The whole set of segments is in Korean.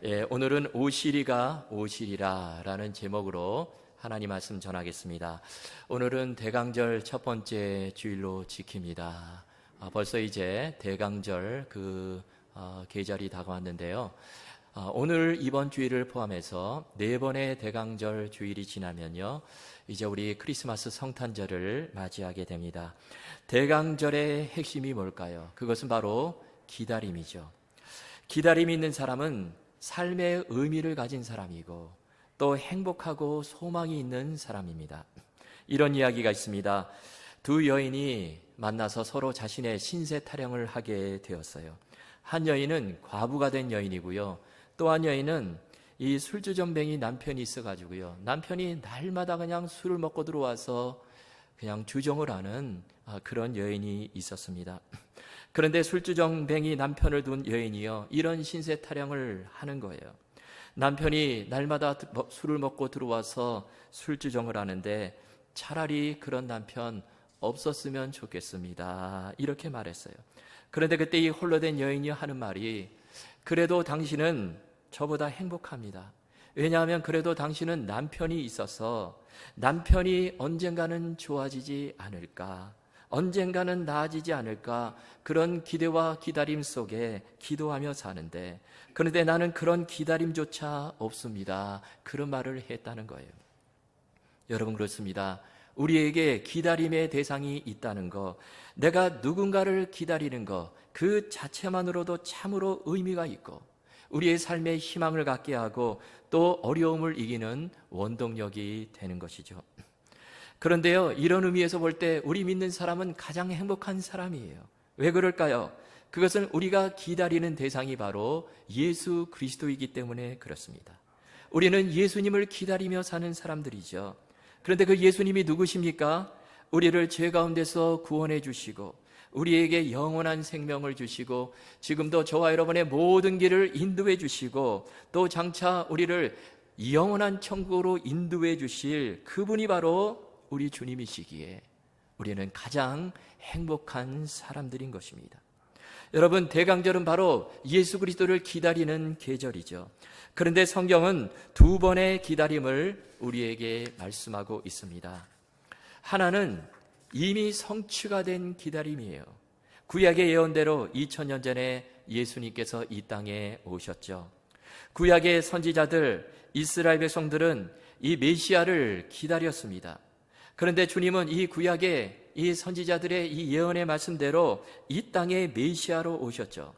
오늘은 오시리가 오시리라 라는 제목으로 하나님 말씀 전하겠습니다. 오늘은 대강절 첫 번째 주일로 지킵니다. 벌써 이제 대강절 계절이 다가왔는데요. 오늘 이번 주일을 포함해서 4번의 대강절 주일이 지나면요, 이제 우리 크리스마스 성탄절을 맞이하게 됩니다. 대강절의 핵심이 뭘까요? 그것은 바로 기다림이죠. 기다림이 있는 사람은 삶의 의미를 가진 사람이고 또 행복하고 소망이 있는 사람입니다. 이런 이야기가 있습니다. 두 여인이 만나서 서로 자신의 신세 타령을 하게 되었어요. 한 여인은 과부가 된 여인이고요, 또 한 여인은 이 술주정뱅이 남편이 있어가지고요, 남편이 날마다 그냥 술을 먹고 들어와서 그냥 주정을 하는 그런 여인이 있었습니다. 그런데 술주정뱅이 남편을 둔 여인이요, 이런 신세 타령을 하는 거예요. 남편이 날마다 술을 먹고 들어와서 술주정을 하는데 차라리 그런 남편 없었으면 좋겠습니다, 이렇게 말했어요. 그런데 그때 이 홀로 된 여인이 하는 말이, 그래도 당신은 저보다 행복합니다. 왜냐하면 그래도 당신은 남편이 있어서 남편이 언젠가는 좋아지지 않을까, 언젠가는 나아지지 않을까, 그런 기대와 기다림 속에 기도하며 사는데, 그런데 나는 그런 기다림조차 없습니다, 그런 말을 했다는 거예요. 여러분, 그렇습니다. 우리에게 기다림의 대상이 있다는 것, 내가 누군가를 기다리는 것, 그 자체만으로도 참으로 의미가 있고 우리의 삶에 희망을 갖게 하고 또 어려움을 이기는 원동력이 되는 것이죠. 그런데요, 이런 의미에서 볼 때 우리 믿는 사람은 가장 행복한 사람이에요. 왜 그럴까요? 그것은 우리가 기다리는 대상이 바로 예수 그리스도이기 때문에 그렇습니다. 우리는 예수님을 기다리며 사는 사람들이죠. 그런데 그 예수님이 누구십니까? 우리를 죄 가운데서 구원해 주시고 우리에게 영원한 생명을 주시고 지금도 저와 여러분의 모든 길을 인도해 주시고 또 장차 우리를 영원한 천국으로 인도해 주실 그분이 바로 우리 주님이시기에 우리는 가장 행복한 사람들인 것입니다. 여러분, 대강절은 바로 예수 그리스도를 기다리는 계절이죠. 그런데 성경은 2번의 기다림을 우리에게 말씀하고 있습니다. 하나는 이미 성취가 된 기다림이에요. 구약의 예언대로 2000년 전에 예수님께서 이 땅에 오셨죠. 구약의 선지자들, 이스라엘 백성들은 이 메시아를 기다렸습니다. 그런데 주님은 이 구약의 이 선지자들의 이 예언의 말씀대로 이 땅에 메시아로 오셨죠.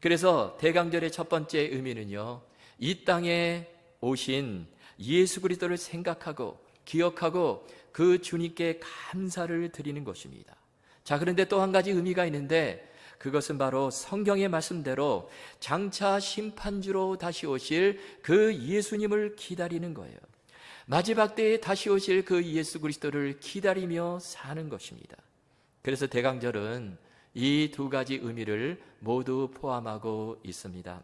그래서 대강절의 첫 번째 의미는요, 이 땅에 오신 예수 그리스도를 생각하고 기억하고 그 주님께 감사를 드리는 것입니다. 자, 그런데 또 한 가지 의미가 있는데 그것은 바로 성경의 말씀대로 장차 심판주로 다시 오실 그 예수님을 기다리는 거예요. 마지막 때에 다시 오실 그 예수 그리스도를 기다리며 사는 것입니다. 그래서 대강절은 이 2가지 의미를 모두 포함하고 있습니다.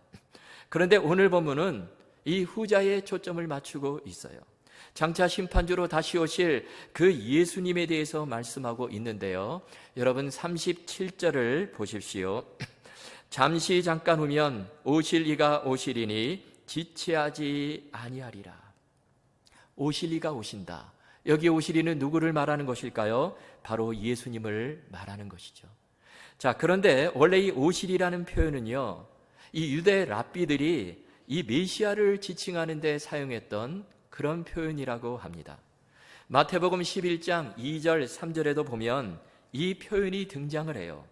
그런데 오늘 본문은 이 후자에 초점을 맞추고 있어요. 장차 심판주로 다시 오실 그 예수님에 대해서 말씀하고 있는데요, 여러분 37절을 보십시오. 잠시 잠깐 후면 오실 이가 오시리니 지체하지 아니하리라. 오실 이가 오신다. 여기 오시리는 누구를 말하는 것일까요? 바로 예수님을 말하는 것이죠. 자, 그런데 원래 이 오실이라는 표현은요, 이 유대 랍비들이 이 메시아를 지칭하는 데 사용했던 그런 표현이라고 합니다. 마태복음 11장 2절 3절에도 보면 이 표현이 등장을 해요.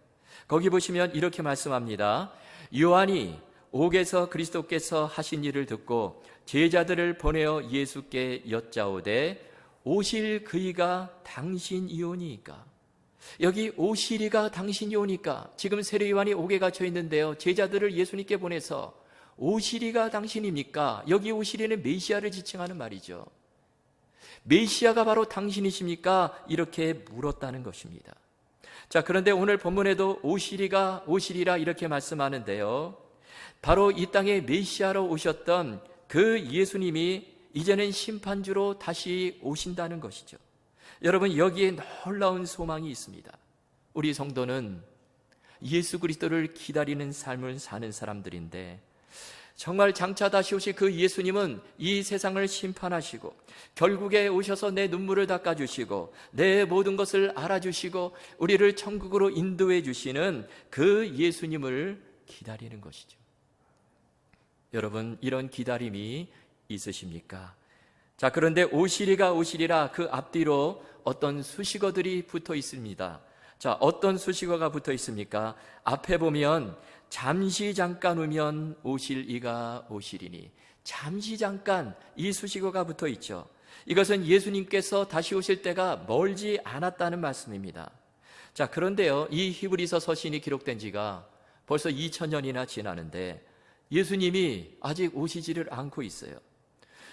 거기 보시면 이렇게 말씀합니다. 요한이 옥에서 그리스도께서 하신 일을 듣고 제자들을 보내어 예수께 여짜오되 오실 그이가 당신이오니까. 여기 오시리가 당신이오니까, 지금 세례 요한이 옥에 갇혀 있는데요, 제자들을 예수님께 보내서 오시리가 당신입니까? 여기 오시리는 메시아를 지칭하는 말이죠. 메시아가 바로 당신이십니까? 이렇게 물었다는 것입니다. 자, 그런데 오늘 본문에도 오시리가 오시리라 이렇게 말씀하는데요, 바로 이 땅에 메시아로 오셨던 그 예수님이 이제는 심판주로 다시 오신다는 것이죠. 여러분, 여기에 놀라운 소망이 있습니다. 우리 성도는 예수 그리스도를 기다리는 삶을 사는 사람들인데 정말 장차 다시 오실 그 예수님은 이 세상을 심판하시고 결국에 오셔서 내 눈물을 닦아주시고 내 모든 것을 알아주시고 우리를 천국으로 인도해 주시는 그 예수님을 기다리는 것이죠. 여러분, 이런 기다림이 있으십니까? 자, 그런데 오시리가 오시리라 그 앞뒤로 어떤 수식어들이 붙어 있습니다. 자, 어떤 수식어가 붙어 있습니까? 앞에 보면 잠시 잠깐 오면 오실 이가 오시리니, 잠시 잠깐, 이 수식어가 붙어 있죠. 이것은 예수님께서 다시 오실 때가 멀지 않았다는 말씀입니다. 자, 그런데요, 이 히브리서 서신이 기록된 지가 벌써 2000년이나 지나는데 예수님이 아직 오시지를 않고 있어요.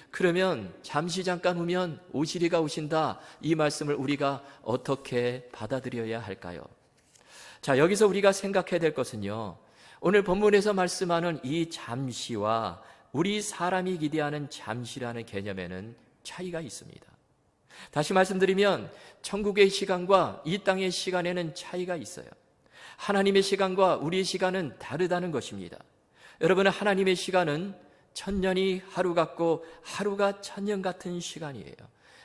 그러면 잠시 잠깐 오면 오시리가 오신다, 이 말씀을 우리가 어떻게 받아들여야 할까요? 자, 여기서 우리가 생각해야 될 것은요, 오늘 본문에서 말씀하는 이 잠시와 우리 사람이 기대하는 잠시라는 개념에는 차이가 있습니다. 다시 말씀드리면 천국의 시간과 이 땅의 시간에는 차이가 있어요. 하나님의 시간과 우리의 시간은 다르다는 것입니다. 여러분, 하나님의 시간은 천년이 하루 같고 하루가 천년 같은 시간이에요.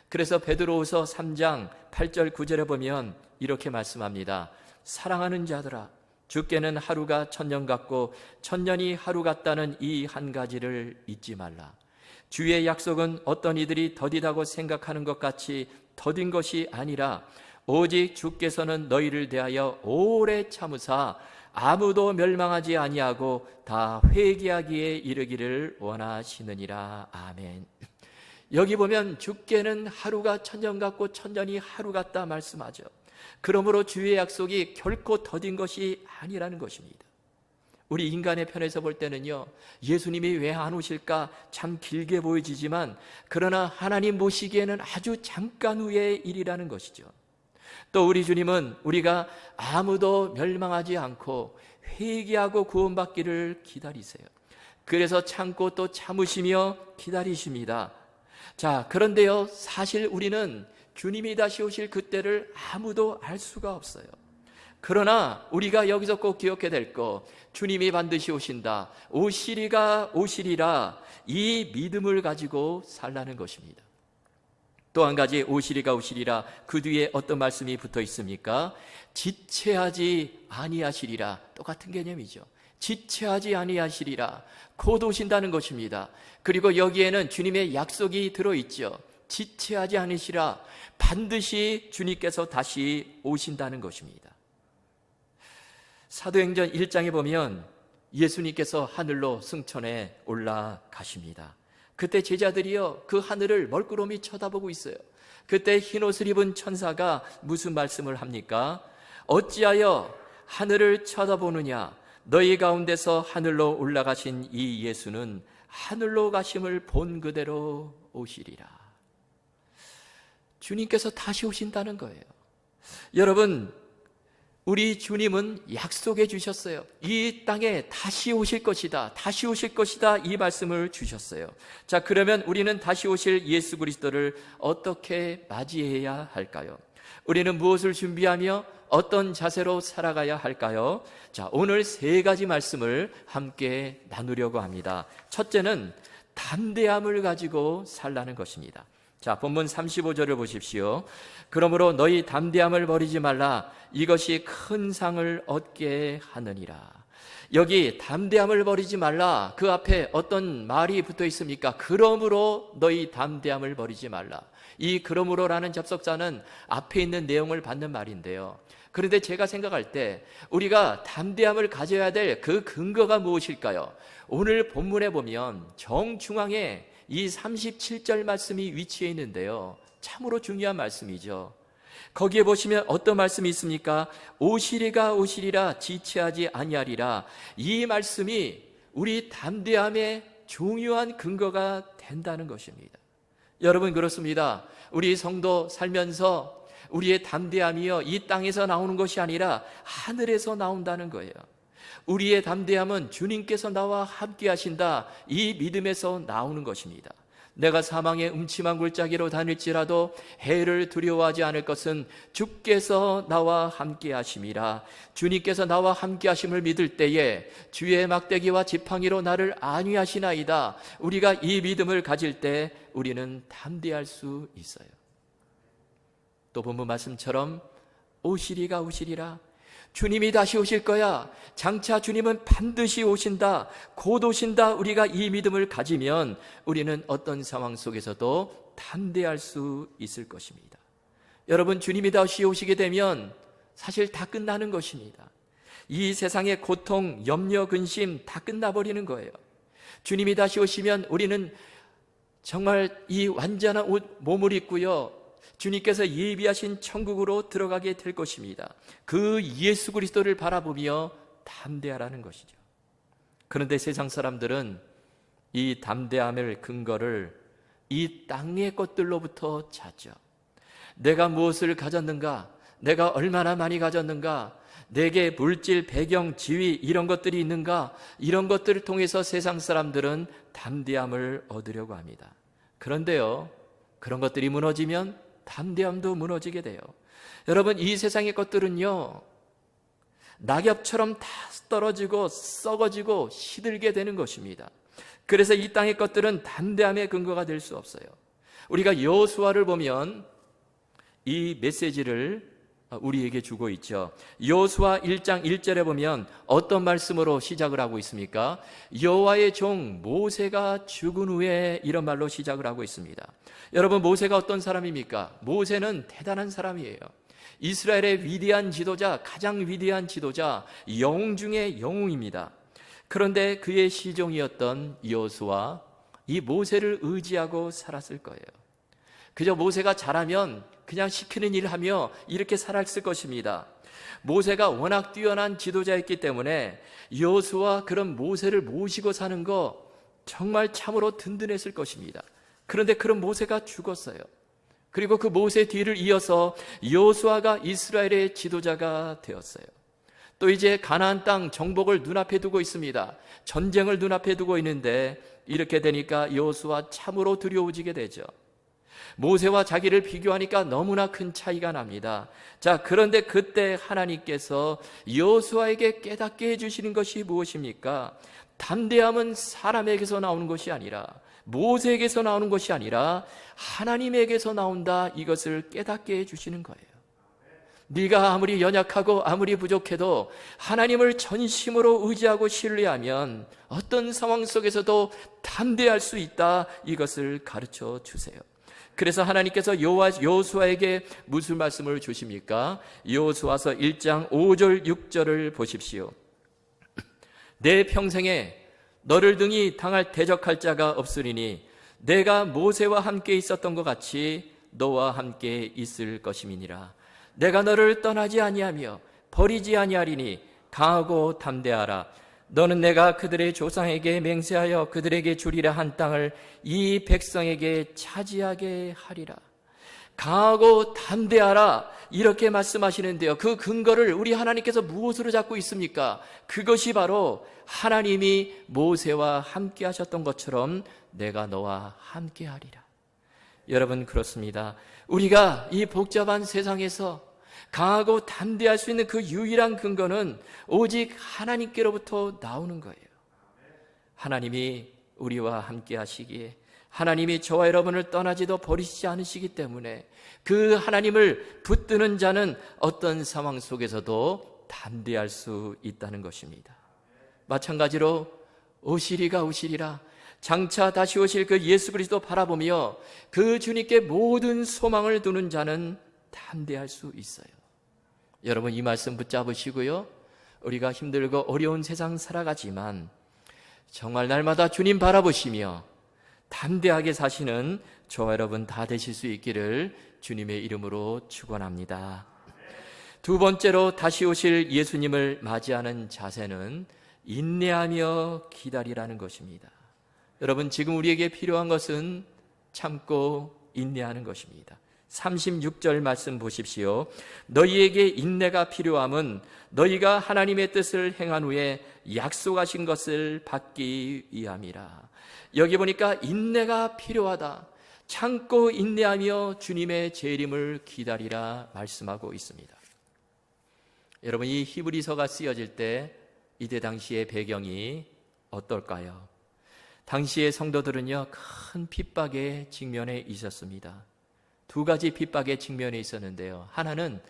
그래서 베드로후서 3장 8절 9절에 보면 이렇게 말씀합니다. 사랑하는 자들아, 주께는 하루가 천년 같고 천년이 하루 같다는 이 한 가지를 잊지 말라. 주의 약속은 어떤 이들이 더디다고 생각하는 것 같이 더딘 것이 아니라 오직 주께서는 너희를 대하여 오래 참으사 아무도 멸망하지 아니하고 다 회개하기에 이르기를 원하시느니라. 아멘. 여기 보면 주께는 하루가 천년 같고 천년이 하루 같다 말씀하죠. 그러므로 주의 약속이 결코 더딘 것이 아니라는 것입니다. 우리 인간의 편에서 볼 때는요, 예수님이 왜 안 오실까 참 길게 보여지지만 그러나 하나님 보시기에는 아주 잠깐 후의 일이라는 것이죠. 또 우리 주님은 우리가 아무도 멸망하지 않고 회개하고 구원받기를 기다리세요. 그래서 참고 또 참으시며 기다리십니다. 자, 그런데요, 사실 우리는 주님이 다시 오실 그때를 아무도 알 수가 없어요. 그러나 우리가 여기서 꼭 기억해야 될 거, 주님이 반드시 오신다, 오시리가 오시리라, 이 믿음을 가지고 살라는 것입니다. 또 한 가지, 오시리가 오시리라, 그 뒤에 어떤 말씀이 붙어 있습니까? 지체하지 아니하시리라. 똑같은 개념이죠. 지체하지 아니하시리라, 곧 오신다는 것입니다. 그리고 여기에는 주님의 약속이 들어있죠. 지체하지 않으시라, 반드시 주님께서 다시 오신다는 것입니다. 사도행전 1장에 보면 예수님께서 하늘로 승천해 올라가십니다. 그때 제자들이요, 그 하늘을 멀끄러미 쳐다보고 있어요. 그때 흰옷을 입은 천사가 무슨 말씀을 합니까? 어찌하여 하늘을 쳐다보느냐? 너희 가운데서 하늘로 올라가신 이 예수는 하늘로 가심을 본 그대로 오시리라. 주님께서 다시 오신다는 거예요. 여러분, 우리 주님은 약속해 주셨어요. 이 땅에 다시 오실 것이다, 다시 오실 것이다, 이 말씀을 주셨어요. 자, 그러면 우리는 다시 오실 예수 그리스도를 어떻게 맞이해야 할까요? 우리는 무엇을 준비하며 어떤 자세로 살아가야 할까요? 자, 오늘 세 가지 말씀을 함께 나누려고 합니다. 첫째는 담대함을 가지고 살라는 것입니다. 자, 본문 35절을 보십시오. 그러므로 너희 담대함을 버리지 말라. 이것이 큰 상을 얻게 하느니라. 여기 담대함을 버리지 말라, 그 앞에 어떤 말이 붙어 있습니까? 그러므로 너희 담대함을 버리지 말라. 이 그러므로라는 접속사는 앞에 있는 내용을 받는 말인데요. 그런데 제가 생각할 때 우리가 담대함을 가져야 될 그 근거가 무엇일까요? 오늘 본문에 보면 정중앙에 이 37절 말씀이 위치해 있는데요, 참으로 중요한 말씀이죠. 거기에 보시면 어떤 말씀이 있습니까? 오시리가 오시리라, 지체하지 아니하리라. 이 말씀이 우리 담대함의 중요한 근거가 된다는 것입니다. 여러분, 그렇습니다. 우리 성도 살면서 우리의 담대함이요, 이 땅에서 나오는 것이 아니라 하늘에서 나온다는 거예요. 우리의 담대함은 주님께서 나와 함께 하신다, 이 믿음에서 나오는 것입니다. 내가 사망의 음침한 골짜기로 다닐지라도 해를 두려워하지 않을 것은 주께서 나와 함께 하심이라. 주님께서 나와 함께 하심을 믿을 때에 주의 막대기와 지팡이로 나를 안위하시나이다. 우리가 이 믿음을 가질 때 우리는 담대할 수 있어요. 또 본문 말씀처럼 오시리가 오시리라. 주님이 다시 오실 거야. 장차 주님은 반드시 오신다. 곧 오신다. 우리가 이 믿음을 가지면 우리는 어떤 상황 속에서도 담대할 수 있을 것입니다. 여러분, 주님이 다시 오시게 되면 사실 다 끝나는 것입니다. 이 세상의 고통, 염려, 근심 다 끝나버리는 거예요. 주님이 다시 오시면 우리는 정말 이 완전한 옷, 몸을 입고요, 주님께서 예비하신 천국으로 들어가게 될 것입니다. 그 예수 그리스도를 바라보며 담대하라는 것이죠. 그런데 세상 사람들은 이 담대함의 근거를 이 땅의 것들로부터 찾죠. 내가 무엇을 가졌는가? 내가 얼마나 많이 가졌는가? 내게 물질, 배경, 지위 이런 것들이 있는가? 이런 것들을 통해서 세상 사람들은 담대함을 얻으려고 합니다. 그런데요, 그런 것들이 무너지면 담대함도 무너지게 돼요. 여러분, 이 세상의 것들은요, 낙엽처럼 다 떨어지고 썩어지고 시들게 되는 것입니다. 그래서 이 땅의 것들은 담대함의 근거가 될 수 없어요. 우리가 여호수아를 보면 이 메시지를 우리에게 주고 있죠. 여호수아 1장 1절에 보면 어떤 말씀으로 시작을 하고 있습니까? 여호와의 종 모세가 죽은 후에 이런 말로 시작을 하고 있습니다. 여러분, 모세가 어떤 사람입니까? 모세는 대단한 사람이에요. 이스라엘의 위대한 지도자, 가장 위대한 지도자, 영웅 중에 영웅입니다. 그런데 그의 시종이었던 여호수아, 이 모세를 의지하고 살았을 거예요. 그저 모세가 잘하면 그냥 시키는 일 하며 이렇게 살았을 것입니다. 모세가 워낙 뛰어난 지도자였기 때문에 여호수아 그런 모세를 모시고 사는 거 정말 참으로 든든했을 것입니다. 그런데 그런 모세가 죽었어요. 그리고 그 모세 뒤를 이어서 여호수아가 이스라엘의 지도자가 되었어요. 또 이제 가나안 땅 정복을 눈앞에 두고 있습니다. 전쟁을 눈앞에 두고 있는데 이렇게 되니까 여호수아 참으로 두려워지게 되죠. 모세와 자기를 비교하니까 너무나 큰 차이가 납니다. 자, 그런데 그때 하나님께서 여호수아에게 깨닫게 해주시는 것이 무엇입니까? 담대함은 사람에게서 나오는 것이 아니라, 모세에게서 나오는 것이 아니라 하나님에게서 나온다, 이것을 깨닫게 해주시는 거예요. 네가 아무리 연약하고 아무리 부족해도 하나님을 전심으로 의지하고 신뢰하면 어떤 상황 속에서도 담대할 수 있다, 이것을 가르쳐 주세요. 그래서 하나님께서 여호수아에게 무슨 말씀을 주십니까? 여호수아서 1장 5절 6절을 보십시오. 내 평생에 너를 등이 당할 대적할 자가 없으리니 내가 모세와 함께 있었던 것 같이 너와 함께 있을 것임이니라. 내가 너를 떠나지 아니하며 버리지 아니하리니 강하고 담대하라. 너는 내가 그들의 조상에게 맹세하여 그들에게 주리라 한 땅을 이 백성에게 차지하게 하리라. 강하고 담대하라, 이렇게 말씀하시는데요, 그 근거를 우리 하나님께서 무엇으로 잡고 있습니까? 그것이 바로 하나님이 모세와 함께 하셨던 것처럼 내가 너와 함께 하리라. 여러분, 그렇습니다. 우리가 이 복잡한 세상에서 강하고 담대할 수 있는 그 유일한 근거는 오직 하나님께로부터 나오는 거예요. 하나님이 우리와 함께 하시기에, 하나님이 저와 여러분을 떠나지도 버리시지 않으시기 때문에 그 하나님을 붙드는 자는 어떤 상황 속에서도 담대할 수 있다는 것입니다. 마찬가지로 오시리가 오시리라, 장차 다시 오실 그 예수 그리스도 바라보며 그 주님께 모든 소망을 두는 자는 담대할 수 있어요. 여러분, 이 말씀 붙잡으시고요, 우리가 힘들고 어려운 세상 살아가지만 정말 날마다 주님 바라보시며 담대하게 사시는 저와 여러분 다 되실 수 있기를 주님의 이름으로 축원합니다. 두 번째로 다시 오실 예수님을 맞이하는 자세는 인내하며 기다리라는 것입니다. 여러분, 지금 우리에게 필요한 것은 참고 인내하는 것입니다. 36절 말씀 보십시오. 너희에게 인내가 필요함은 너희가 하나님의 뜻을 행한 후에 약속하신 것을 받기 위함이라. 여기 보니까 인내가 필요하다. 참고 인내하며 주님의 재림을 기다리라 말씀하고 있습니다. 여러분, 이 히브리서가 쓰여질 때 이때 당시의 배경이 어떨까요? 당시의 성도들은요, 큰 핍박에 직면해 있었습니다. 두 가지 핍박에 직면해 있었는데요. 하나는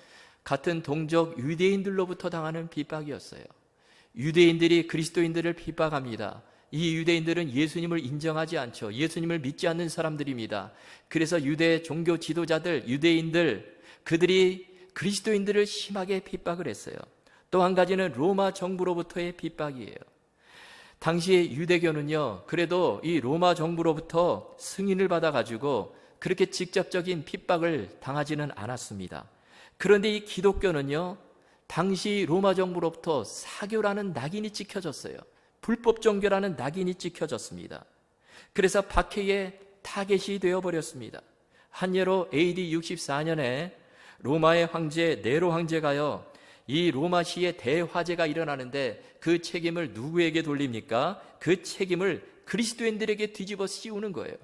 같은 동족 유대인들로부터 당하는 핍박이었어요. 유대인들이 그리스도인들을 핍박합니다. 이 유대인들은 예수님을 인정하지 않죠. 예수님을 믿지 않는 사람들입니다. 그래서 유대 종교 지도자들, 유대인들, 그들이 그리스도인들을 심하게 핍박을 했어요. 또 한 가지는 로마 정부로부터의 핍박이에요. 당시의 유대교는요, 그래도 이 로마 정부로부터 승인을 받아가지고 그렇게 직접적인 핍박을 당하지는 않았습니다. 그런데 이 기독교는요, 당시 로마 정부로부터 사교라는 낙인이 찍혀졌어요. 불법 종교라는 낙인이 찍혀졌습니다. 그래서 박해의 타겟이 되어버렸습니다. 한 예로 AD 64년에 로마의 황제 네로 황제가요, 이 로마시에 대화재가 일어나는데 그 책임을 누구에게 돌립니까? 그 책임을 그리스도인들에게 뒤집어 씌우는 거예요.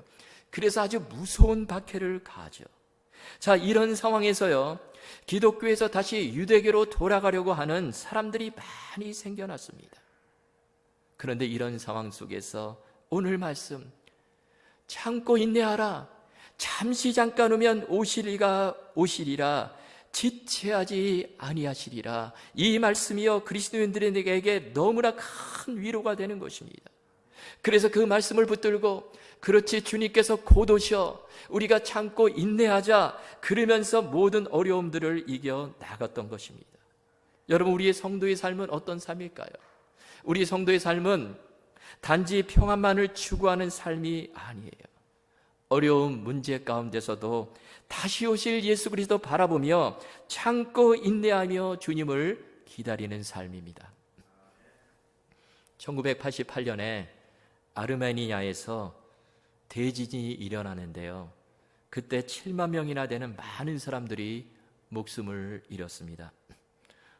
그래서 아주 무서운 박해를 가하죠. 자, 이런 상황에서요, 기독교에서 다시 유대교로 돌아가려고 하는 사람들이 많이 생겨났습니다. 그런데 이런 상황 속에서 오늘 말씀, 참고 인내하라. 잠시 잠깐 오면 오시리라. 지체하지 아니하시리라. 이 말씀이요, 그리스도인들에게 너무나 큰 위로가 되는 것입니다. 그래서 그 말씀을 붙들고, 그렇지, 주님께서 곧 오셔, 우리가 참고 인내하자, 그러면서 모든 어려움들을 이겨 나갔던 것입니다. 여러분, 우리의 성도의 삶은 어떤 삶일까요? 우리 성도의 삶은 단지 평안만을 추구하는 삶이 아니에요. 어려운 문제 가운데서도 다시 오실 예수 그리스도 바라보며 참고 인내하며 주님을 기다리는 삶입니다. 1988년에 아르메니아에서 대지진이 일어나는데요, 그때 7만 명이나 되는 많은 사람들이 목숨을 잃었습니다.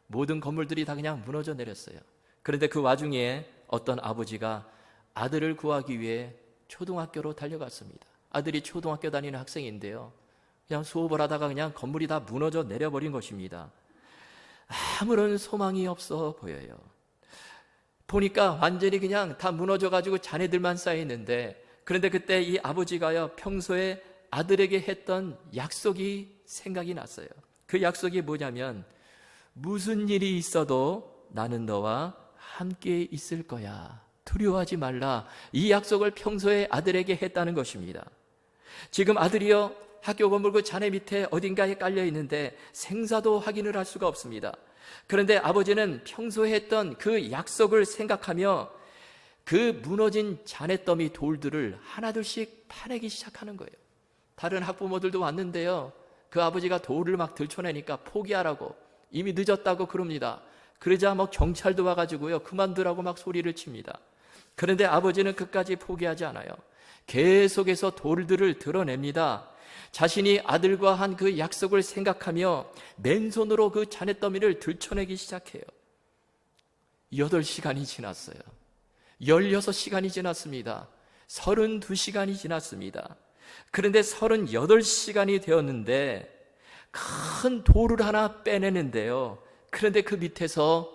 모든 건물들이 다 그냥 무너져 내렸어요. 그런데 그 와중에 어떤 아버지가 아들을 구하기 위해 초등학교로 달려갔습니다. 아들이 초등학교 다니는 학생인데요, 그냥 수업을 하다가 그냥 건물이 다 무너져 내려버린 것입니다. 아무런 소망이 없어 보여요. 보니까 완전히 그냥 다 무너져가지고 잔해들만 쌓여있는데, 그런데 그때 이 아버지가요, 평소에 아들에게 했던 약속이 생각이 났어요. 그 약속이 뭐냐면, 무슨 일이 있어도 나는 너와 함께 있을 거야. 두려워하지 말라. 이 약속을 평소에 아들에게 했다는 것입니다. 지금 아들이요, 학교 건물 그 잔해 밑에 어딘가에 깔려 있는데 생사도 확인을 할 수가 없습니다. 그런데 아버지는 평소에 했던 그 약속을 생각하며 그 무너진 잔해더미 돌들을 하나둘씩 파내기 시작하는 거예요. 다른 학부모들도 왔는데요, 그 아버지가 돌을 막 들춰내니까 포기하라고, 이미 늦었다고 그럽니다. 그러자 뭐 경찰도 와가지고요, 그만두라고 막 소리를 칩니다. 그런데 아버지는 끝까지 포기하지 않아요. 계속해서 돌들을 드러냅니다. 자신이 아들과 한 그 약속을 생각하며 맨손으로 그 잔해더미를 들춰내기 시작해요. 8시간이 지났어요. 16시간이 지났습니다. 32시간이 지났습니다. 그런데 38시간이 되었는데 큰 돌을 하나 빼내는데요, 그런데 그 밑에서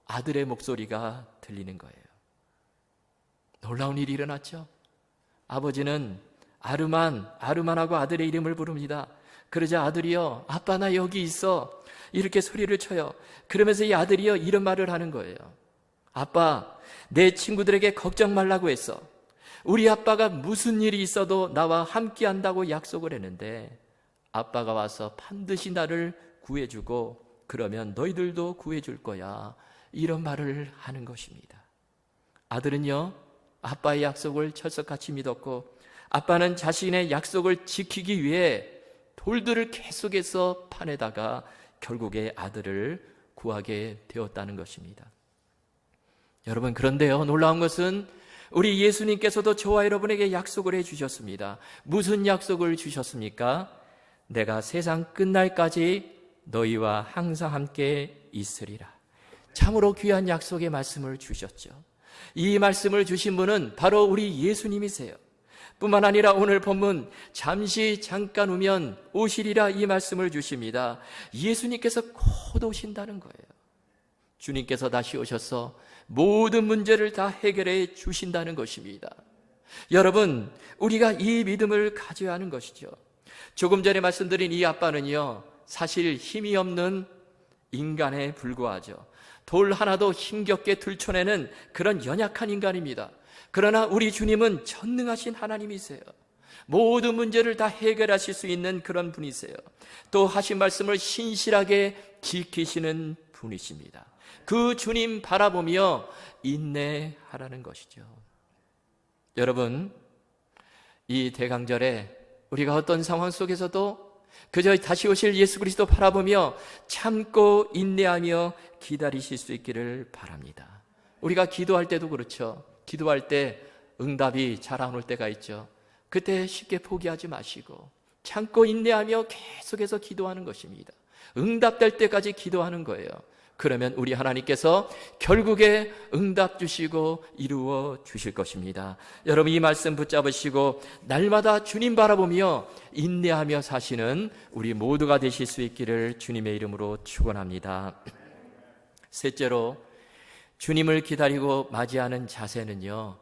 아들의 목소리가 들리는 거예요. 놀라운 일이 일어났죠. 아버지는 아르만하고 아들의 이름을 부릅니다. 그러자 아들이요, 아빠 나 여기 있어, 이렇게 소리를 쳐요. 그러면서 이 아들이요, 이런 말을 하는 거예요. 아빠, 내 친구들에게 걱정 말라고 했어. 우리 아빠가 무슨 일이 있어도 나와 함께 한다고 약속을 했는데 아빠가 와서 반드시 나를 구해주고 그러면 너희들도 구해줄 거야. 이런 말을 하는 것입니다. 아들은요, 아빠의 약속을 철석같이 믿었고 아빠는 자신의 약속을 지키기 위해 돌들을 계속해서 파내다가 결국에 아들을 구하게 되었다는 것입니다. 여러분, 그런데요, 놀라운 것은 우리 예수님께서도 저와 여러분에게 약속을 해주셨습니다. 무슨 약속을 주셨습니까? 내가 세상 끝날까지 너희와 항상 함께 있으리라. 참으로 귀한 약속의 말씀을 주셨죠. 이 말씀을 주신 분은 바로 우리 예수님이세요. 뿐만 아니라 오늘 본문 잠시 잠깐 후면 오시리라 이 말씀을 주십니다. 예수님께서 곧 오신다는 거예요. 주님께서 다시 오셔서 모든 문제를 다 해결해 주신다는 것입니다. 여러분, 우리가 이 믿음을 가져야 하는 것이죠. 조금 전에 말씀드린 이 아빠는요, 사실 힘이 없는 인간에 불과하죠. 돌 하나도 힘겹게 들춰내는 그런 연약한 인간입니다. 그러나 우리 주님은 전능하신 하나님이세요. 모든 문제를 다 해결하실 수 있는 그런 분이세요. 또 하신 말씀을 신실하게 지키시는 분이십니다. 그 주님 바라보며 인내하라는 것이죠. 여러분, 이 대강절에 우리가 어떤 상황 속에서도 그저 다시 오실 예수 그리스도 바라보며 참고 인내하며 기다리실 수 있기를 바랍니다. 우리가 기도할 때도 그렇죠. 기도할 때 응답이 잘 안 올 때가 있죠. 그때 쉽게 포기하지 마시고 참고 인내하며 계속해서 기도하는 것입니다. 응답될 때까지 기도하는 거예요. 그러면 우리 하나님께서 결국에 응답 주시고 이루어 주실 것입니다. 여러분, 이 말씀 붙잡으시고 날마다 주님 바라보며 인내하며 사시는 우리 모두가 되실 수 있기를 주님의 이름으로 축원합니다. 셋째로, 주님을 기다리고 맞이하는 자세는요,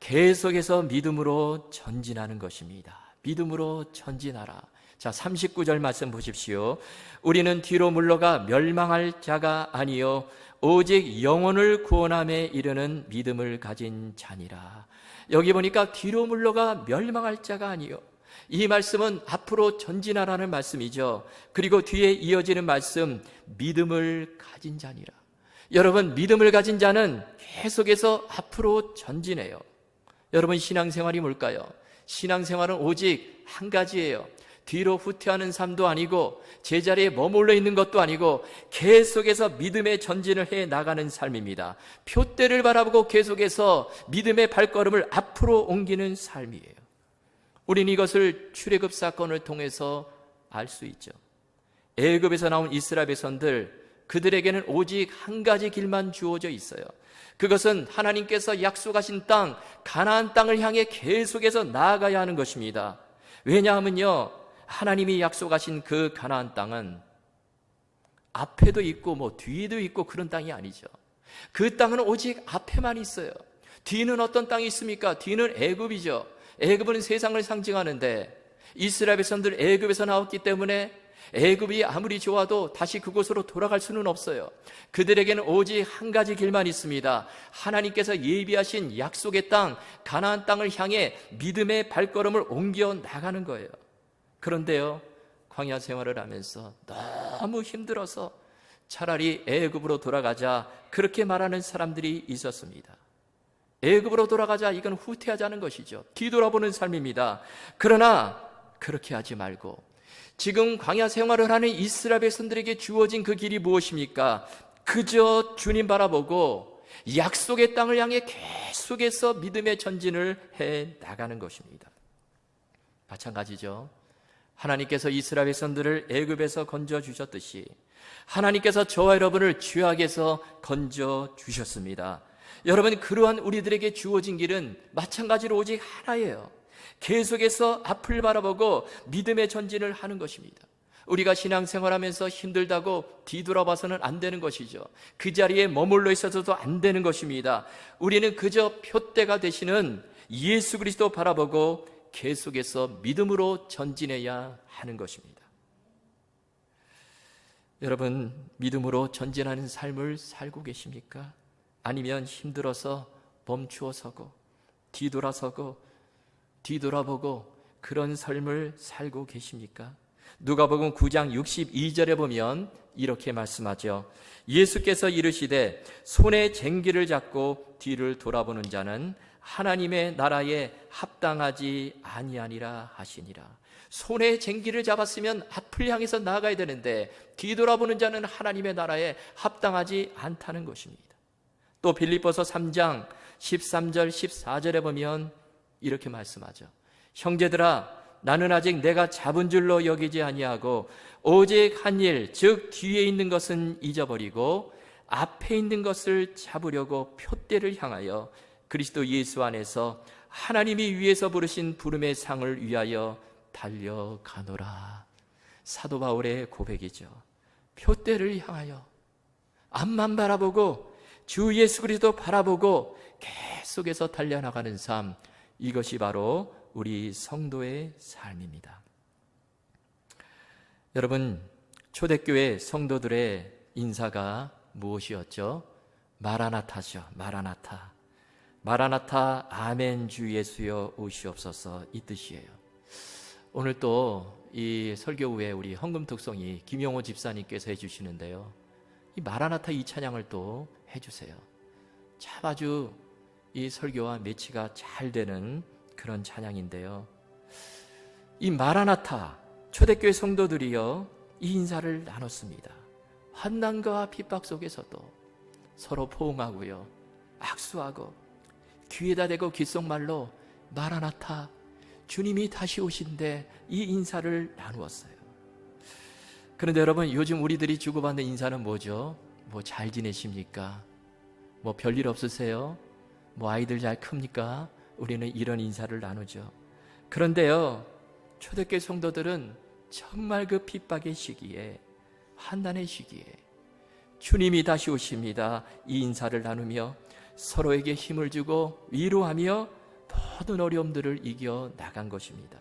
계속해서 믿음으로 전진하는 것입니다. 믿음으로 전진하라. 자, 39절 말씀 보십시오. 우리는 뒤로 물러가 멸망할 자가 아니요 오직 영혼을 구원함에 이르는 믿음을 가진 자니라. 여기 보니까 뒤로 물러가 멸망할 자가 아니요, 이 말씀은 앞으로 전진하라는 말씀이죠. 그리고 뒤에 이어지는 말씀, 믿음을 가진 자니라. 여러분, 믿음을 가진 자는 계속해서 앞으로 전진해요. 여러분, 신앙생활이 뭘까요? 신앙생활은 오직 한 가지예요. 뒤로 후퇴하는 삶도 아니고 제자리에 머물러 있는 것도 아니고 계속해서 믿음의 전진을 해 나가는 삶입니다. 표대를 바라보고 계속해서 믿음의 발걸음을 앞으로 옮기는 삶이에요. 우리는 이것을 출애굽 사건을 통해서 알 수 있죠. 애굽에서 나온 이스라엘 백성들, 그들에게는 오직 한 가지 길만 주어져 있어요. 그것은 하나님께서 약속하신 땅, 가나안 땅을 향해 계속해서 나아가야 하는 것입니다. 왜냐하면요, 하나님이 약속하신 그 가나안 땅은 앞에도 있고 뒤에도 있고 그런 땅이 아니죠. 그 땅은 오직 앞에만 있어요. 뒤는 어떤 땅이 있습니까? 뒤는 애굽이죠. 애굽은 세상을 상징하는데 이스라엘 백성들 애굽에서 나왔기 때문에 애굽이 아무리 좋아도 다시 그곳으로 돌아갈 수는 없어요. 그들에게는 오직 한 가지 길만 있습니다. 하나님께서 예비하신 약속의 땅, 가나안 땅을 향해 믿음의 발걸음을 옮겨 나가는 거예요. 그런데요, 광야 생활을 하면서 너무 힘들어서 차라리 애굽으로 돌아가자, 그렇게 말하는 사람들이 있었습니다. 애굽으로 돌아가자, 이건 후퇴하자는 것이죠. 뒤돌아보는 삶입니다. 그러나 그렇게 하지 말고 지금 광야 생활을 하는 이스라엘 백성들에게 주어진 그 길이 무엇입니까? 그저 주님 바라보고 약속의 땅을 향해 계속해서 믿음의 전진을 해 나가는 것입니다. 마찬가지죠. 하나님께서 이스라엘 백성들을 애굽에서 건져 주셨듯이 하나님께서 저와 여러분을 죄악에서 건져 주셨습니다. 여러분, 그러한 우리들에게 주어진 길은 마찬가지로 오직 하나예요. 계속해서 앞을 바라보고 믿음의 전진을 하는 것입니다. 우리가 신앙생활하면서 힘들다고 뒤돌아봐서는 안 되는 것이죠. 그 자리에 머물러 있어서도 안 되는 것입니다. 우리는 그저 표대가 되시는 예수 그리스도 바라보고 계속해서 믿음으로 전진해야 하는 것입니다. 여러분, 믿음으로 전진하는 삶을 살고 계십니까? 아니면 힘들어서 멈추어 서고 뒤돌아보고 그런 삶을 살고 계십니까? 누가복음 9장 62절에 보면 이렇게 말씀하죠. 예수께서 이르시되 손에 쟁기를 잡고 뒤를 돌아보는 자는 하나님의 나라에 합당하지 아니하니라 하시니라. 손에 쟁기를 잡았으면 앞을 향해서 나아가야 되는데 뒤돌아보는 자는 하나님의 나라에 합당하지 않다는 것입니다. 또 빌립보서 3장 13절 14절에 보면 이렇게 말씀하죠. 형제들아, 나는 아직 내가 잡은 줄로 여기지 아니하고 오직 한 일, 즉 뒤에 있는 것은 잊어버리고 앞에 있는 것을 잡으려고 표대를 향하여 그리스도 예수 안에서 하나님이 위에서 부르신 부름의 상을 위하여 달려가노라. 사도 바울의 고백이죠. 표대를 향하여 앞만 바라보고 주 예수 그리스도 바라보고 계속해서 달려나가는 삶, 이것이 바로 우리 성도의 삶입니다. 여러분, 초대교회 성도들의 인사가 무엇이었죠? 마라나타죠. 마라나타. 마라나타 아멘 주 예수여 오시옵소서, 이 뜻이에요. 오늘 또 이 설교 후에 우리 헌금독송이 김용호 집사님께서 해주시는데요, 이 마라나타 이 찬양을 또 해주세요. 참 아주 이 설교와 매치가 잘 되는 그런 찬양인데요, 이 마라나타 초대교회 성도들이요 이 인사를 나눴습니다. 환난과 핍박 속에서도 서로 포옹하고요, 악수하고 귀에다 대고 귓속말로 마라나타, 주님이 다시 오신대, 이 인사를 나누었어요. 그런데 여러분, 요즘 우리들이 주고받는 인사는 뭐죠? 뭐 잘 지내십니까? 뭐 별일 없으세요? 뭐 아이들 잘 큽니까? 우리는 이런 인사를 나누죠. 그런데요, 초대교회 성도들은 정말 그 핍박의 시기에, 환난의 시기에 주님이 다시 오십니다, 이 인사를 나누며 서로에게 힘을 주고 위로하며 모든 어려움들을 이겨 나간 것입니다.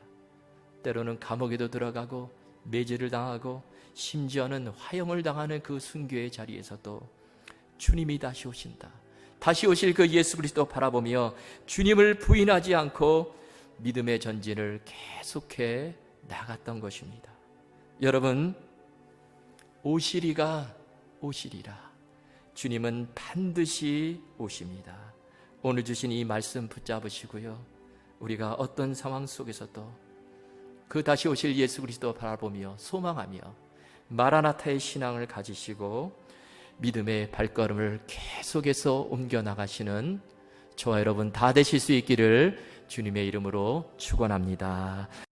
때로는 감옥에도 들어가고 매질을 당하고 심지어는 화형을 당하는 그 순교의 자리에서도 주님이 다시 오신다, 다시 오실 그 예수 그리스도 바라보며 주님을 부인하지 않고 믿음의 전진을 계속해 나갔던 것입니다. 여러분, 오시리가 오시리라. 주님은 반드시 오십니다. 오늘 주신 이 말씀 붙잡으시고요, 우리가 어떤 상황 속에서도 그 다시 오실 예수 그리스도 바라보며 소망하며 마라나타의 신앙을 가지시고 믿음의 발걸음을 계속해서 옮겨나가시는 저와 여러분 다 되실 수 있기를 주님의 이름으로 축원합니다.